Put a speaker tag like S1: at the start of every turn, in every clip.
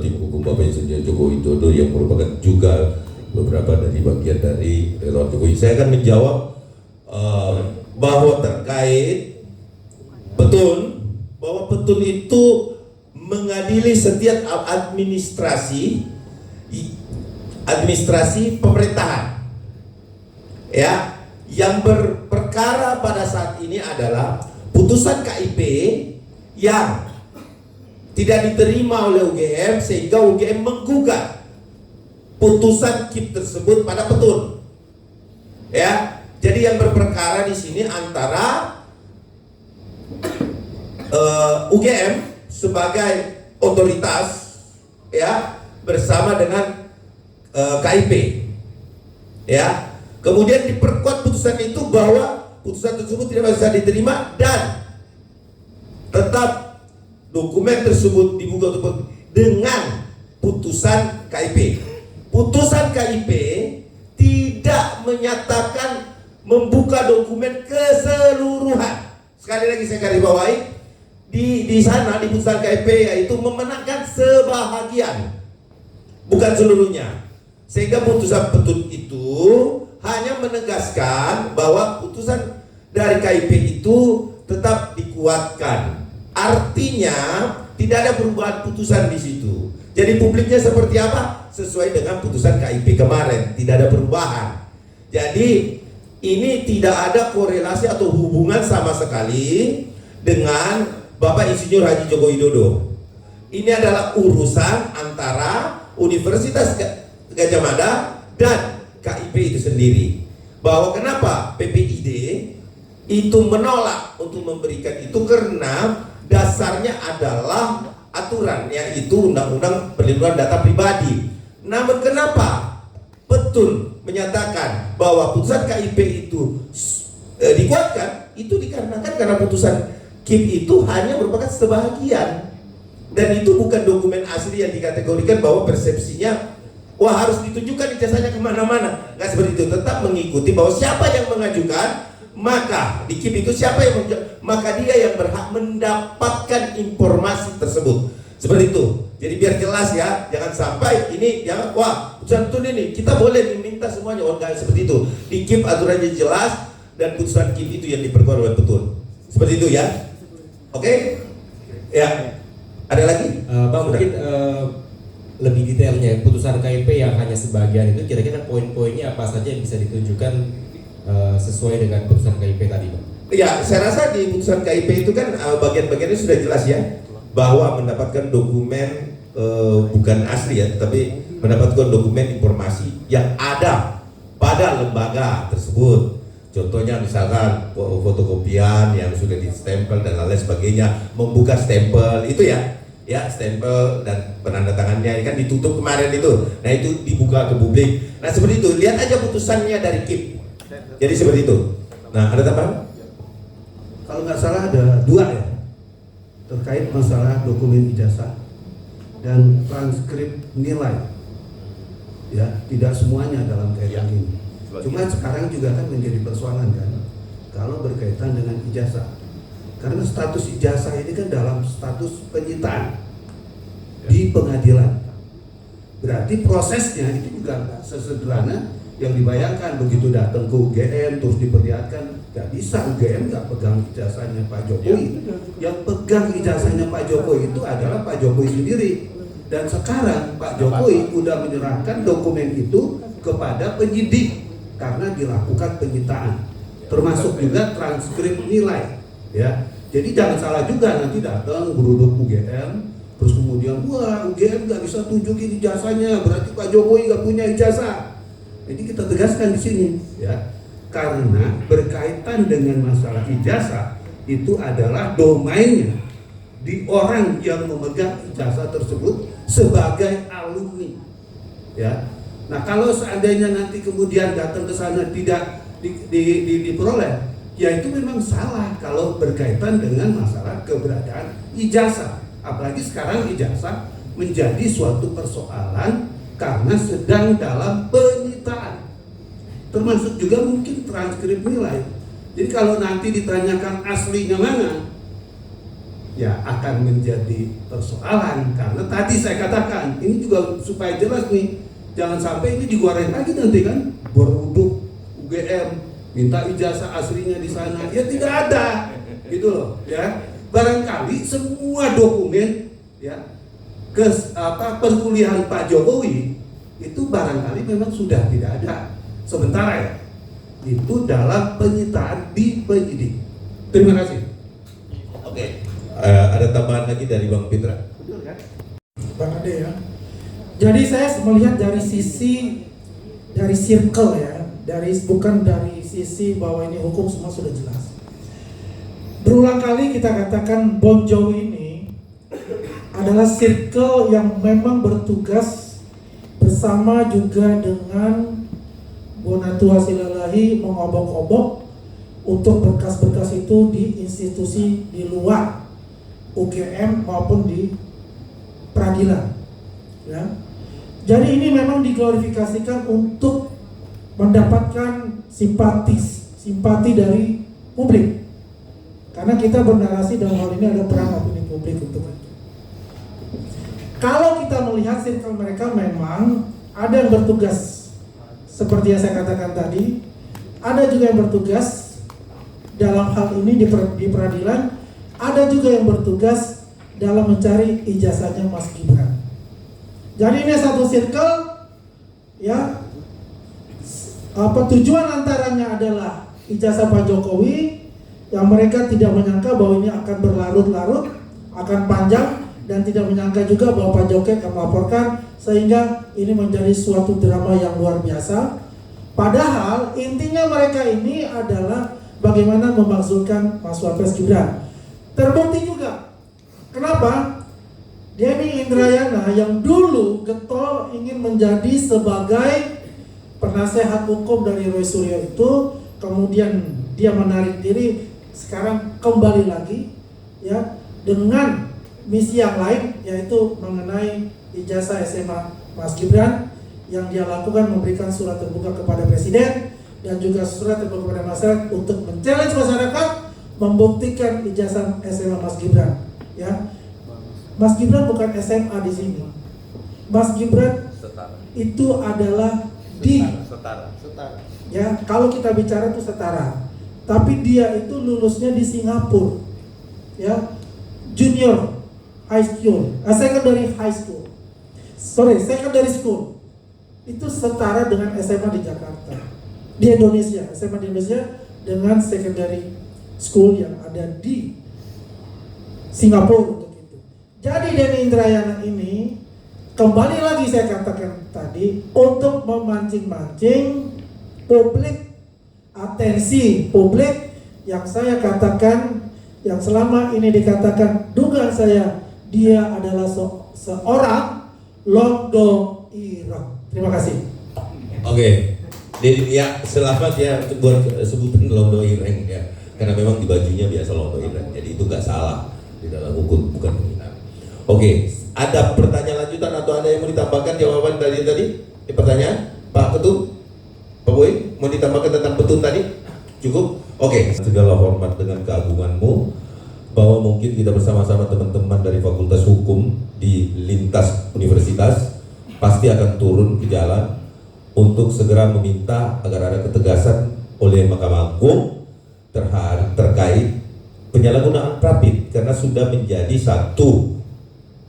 S1: tim hukum Bapak Insinyur Joko Widodo yang merupakan juga beberapa dari bagian dari relawan Jokowi. Saya akan menjawab bahwa terkait Petun, bahwa Petun itu mengadili setiap administrasi pemerintahan. Ya, yang berperkara pada saat ini adalah putusan KIP yang tidak diterima oleh UGM sehingga UGM menggugat putusan KIP tersebut pada Petun. Ya, jadi yang berperkara di sini antara UGM sebagai otoritas, ya, bersama dengan KIP. Ya, kemudian diperkuat putusan itu bahwa putusan tersebut tidak bisa diterima dan tetap dokumen tersebut dibuka dengan putusan KIP. Putusan KIP tidak menyatakan membuka dokumen keseluruhan. Sekali lagi saya garis bawahi, di sana di putusan KIP yaitu memenangkan sebahagian, bukan seluruhnya. Sehingga putusan Petun itu hanya menegaskan bahwa putusan dari KIP itu tetap dikuatkan. Artinya tidak ada perubahan putusan di situ. Jadi publiknya seperti apa? Sesuai dengan putusan KIP kemarin, tidak ada perubahan. Jadi ini tidak ada korelasi atau hubungan sama sekali dengan Bapak Insinyur Haji Joko Widodo. Ini adalah urusan antara Universitas Gadjah Mada dan KIP itu sendiri. Bahwa kenapa PPID itu menolak untuk memberikan itu karena dasarnya adalah aturan, yaitu Undang-Undang Perlindungan Data Pribadi. Namun kenapa Petun menyatakan bahwa putusan KIP itu dikuatkan? Itu dikarenakan karena putusan KIP itu hanya merupakan sebahagian, dan itu bukan dokumen asli yang dikategorikan bahwa persepsinya wah harus ditunjukkan ijazahnya kemana-mana. Nggak seperti itu, tetap mengikuti bahwa siapa yang mengajukan, maka di KIP itu siapa yang maka dia yang berhak mendapatkan informasi tersebut. Seperti itu. Jadi biar jelas ya, jangan sampai ini jangan wah putusan Petun ini kita boleh diminta semuanya, enggak seperti itu. Di KIP aturannya jelas dan putusan KIP itu yang diperkuat oleh Petun. Seperti itu ya. Oke? Ya. Ada lagi?
S2: Bang, mungkin lebih detailnya putusan KIP yang hanya sebagian itu kira-kira poin-poinnya apa saja yang bisa ditunjukkan sesuai dengan putusan KIP tadi, Bang?
S1: Ya, saya rasa di putusan KIP itu kan bagian-bagiannya sudah jelas ya, bahwa mendapatkan dokumen bukan asli ya, tapi mendapatkan dokumen informasi yang ada pada lembaga tersebut. Contohnya misalkan fotokopian yang sudah distempel dan lain sebagainya, membuka stempel itu ya stempel dan penandatangannya kan ditutup kemarin itu. Nah itu dibuka ke publik. Nah seperti itu, lihat aja putusannya dari KIP. Jadi seperti itu. Nah ada tambahan?
S3: Kalau nggak salah ada 2 ya, terkait masalah dokumen ijazah dan transkrip nilai. Ya, tidak semuanya dalam kaitan ini. Cuma sekarang juga kan menjadi persoalan kan, kalau berkaitan dengan ijazah. Karena status ijazah ini kan dalam status penyitaan di pengadilan. Berarti prosesnya itu juga nggak sesederhana yang dibayangkan. Begitu datang ke UGM terus diperlihatkan, nggak bisa, UGM nggak pegang ijazahnya Pak Jokowi. Yang pegang ijazahnya Pak Jokowi itu adalah Pak Jokowi sendiri. Dan sekarang Pak Jokowi udah menyerahkan dokumen itu kepada penyidik karena dilakukan penyitaan, termasuk juga transkrip nilai. Ya, jadi jangan salah juga nanti datang geruduk UGM, terus kemudian wah UGM nggak bisa tunjukin ijazahnya, berarti Pak Jokowi nggak punya ijazah. Jadi kita tegaskan di sini, ya, karena berkaitan dengan masalah ijazah itu adalah domainnya di orang yang memegang ijazah tersebut sebagai alumni, ya. Nah kalau seandainya nanti kemudian datang ke sana tidak diperoleh, ya itu memang salah kalau berkaitan dengan masalah keberadaan ijazah. Apalagi sekarang ijazah menjadi suatu persoalan karena sedang dalam penyitaan, termasuk juga mungkin transkrip nilai. Jadi kalau nanti ditanyakan aslinya mana, ya akan menjadi persoalan. Karena tadi saya katakan, ini juga supaya jelas nih, jangan sampai ini digoreng lagi nanti kan, beruduk UGM minta ijazah aslinya di sana, ya tidak ada, gitu loh, ya. Barangkali semua dokumen, ya, perkuliahan Pak Jokowi itu barangkali memang sudah tidak ada sementara ya, itu dalam penyitaan di penyidik. Terima kasih.
S1: Oke. Ada tambahan lagi dari Bang Pitra?
S4: Bang Ade ya. Jadi saya melihat dari circle ya, bukan dari sisi bahwa ini hukum semua sudah jelas. Berulang kali kita katakan Bon Jovi ini adalah circle yang memang bertugas bersama juga dengan Bonatua Silalahi mengobok-obok untuk berkas-berkas itu di institusi di luar UGM maupun di peradilan, ya. Jadi ini memang diglorifikasikan untuk mendapatkan simpati dari publik, karena kita bernarasi dalam hal ini ada peran opini publik untuk itu. Kalau kita melihat circle mereka memang ada yang bertugas seperti yang saya katakan tadi, ada juga yang bertugas dalam hal ini di peradilan, ada juga yang bertugas dalam mencari ijazahnya Mas Gibran. Jadi ini satu circle, ya. Tujuan antaranya adalah ijazah Pak Jokowi, yang mereka tidak menyangka bahwa ini akan berlarut-larut, akan panjang, dan tidak menyangka juga bahwa Pak Jokowi akan melaporkan, sehingga ini menjadi suatu drama yang luar biasa. Padahal intinya mereka ini adalah bagaimana memakzulkan Mas Wapres Gibran. Terbukti juga. Kenapa? Denny Indrayana yang dulu getol ingin menjadi sebagai penasehat hukum dari Roy Suryo itu, kemudian dia menarik diri, sekarang kembali lagi, ya, dengan misi yang lain, yaitu mengenai ijazah SMA Mas Gibran, yang dia lakukan memberikan surat terbuka kepada Presiden dan juga surat terbuka kepada masyarakat untuk men-challenge masyarakat membuktikan ijazah SMA Mas Gibran, ya. Mas Gibran bukan SMA di sini. Mas Gibran itu adalah setara. Ya, kalau kita bicara itu setara. Tapi dia itu lulusnya di Singapura. Ya. Junior high school, secondary school. Itu setara dengan SMA di Jakarta. Di Indonesia, SMA di Indonesia dengan secondary school yang ada di Singapura untuk itu. Jadi Denny Indrayana ini kembali lagi saya katakan tadi untuk memancing-mancing publik, atensi publik, yang saya katakan, yang selama ini dikatakan dugaan saya dia adalah seorang Londo Ireng. Terima kasih.
S1: Oke. Jadi ya selamat ya buat sebutan Londo Ireng ya, karena memang di bajunya biasa Londo Ireng, jadi itu nggak salah di dalam hukum, bukan penghinaan. Oke, ada pertanyaan lanjutan atau ada yang mau ditambahkan jawaban tadi? Pertanyaan Pak Ketum, Pak Boy, mau ditambahkan tentang petun tadi? Cukup? Oke. Segala hormat dengan keagunganmu, bahwa mungkin kita bersama-sama teman-teman dari Fakultas Hukum di lintas universitas pasti akan turun ke jalan untuk segera meminta agar ada ketegasan oleh Mahkamah Agung terkait penyalahgunaan Prapit, karena sudah menjadi satu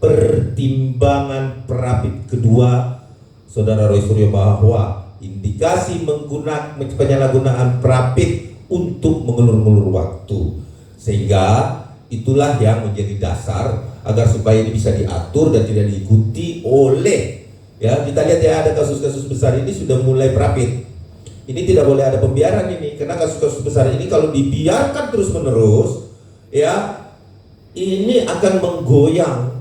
S1: pertimbangan Prapit. Kedua, Saudara Roy Suryo, bahwa indikasi menggunakan penyalahgunaan Prapit untuk mengulur-ulur waktu, sehingga itulah yang menjadi dasar agar supaya ini bisa diatur dan tidak diikuti oleh, ya, kita lihat ya, ada kasus-kasus besar ini sudah mulai Prapit. Ini tidak boleh ada pembiaran ini, karena kasus-kasus besar ini kalau dibiarkan terus-menerus, ya, ini akan menggoyang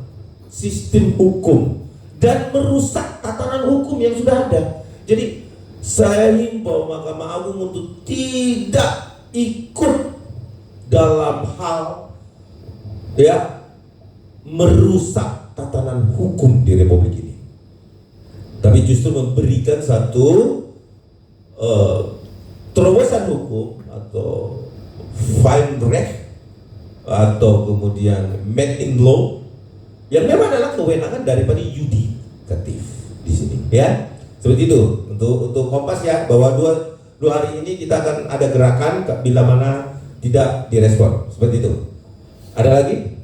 S1: sistem hukum dan merusak tatanan hukum yang sudah ada. Jadi saya himbau Mahkamah Agung untuk tidak ikut dalam hal, ya, merusak tatanan hukum di Republik ini, tapi justru memberikan satu terobosan hukum atau fine track atau kemudian made in law, yang memang adalah kewenangan daripada yudikatif di sini, ya. Seperti itu untuk Kompas ya, bahwa dua hari ini kita akan ada gerakan bila mana tidak direspon, seperti itu. Ada lagi?